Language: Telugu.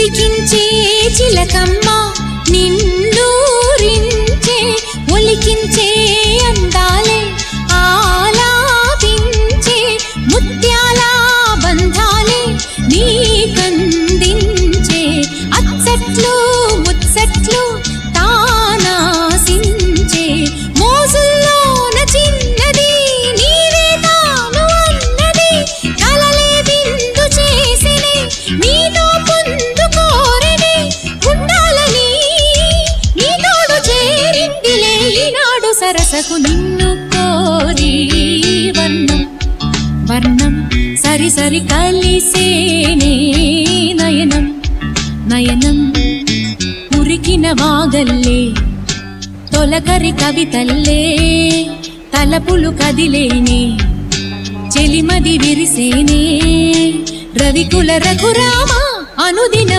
చిలికించే చిలకమ్మ నిన్నూరించే ఒలికించే అందాలే ఆలాపించే ముత్యాల బంధాలే నీకందించే అచ్చట్లు ముచ్చట్లు తానాసించే మోజుల్లోన చిన్నది నీవే తాను అన్నది కలలే విందు చేసినే నీతో పొందుకోరనే ఉండాలని నీ తోడు చేరిందిలే ఈనాడు సరసకు నిన్ను కోరి వర్ణం వర్ణం సరి సరి కలిసేనే నయనం నయనం ఉరికిన వాగల్లే తొలకరి కవితల్లే తలపులు కదిలేనే చెలిమది విరిసేనే రవికుల రఘురామ అనుదినం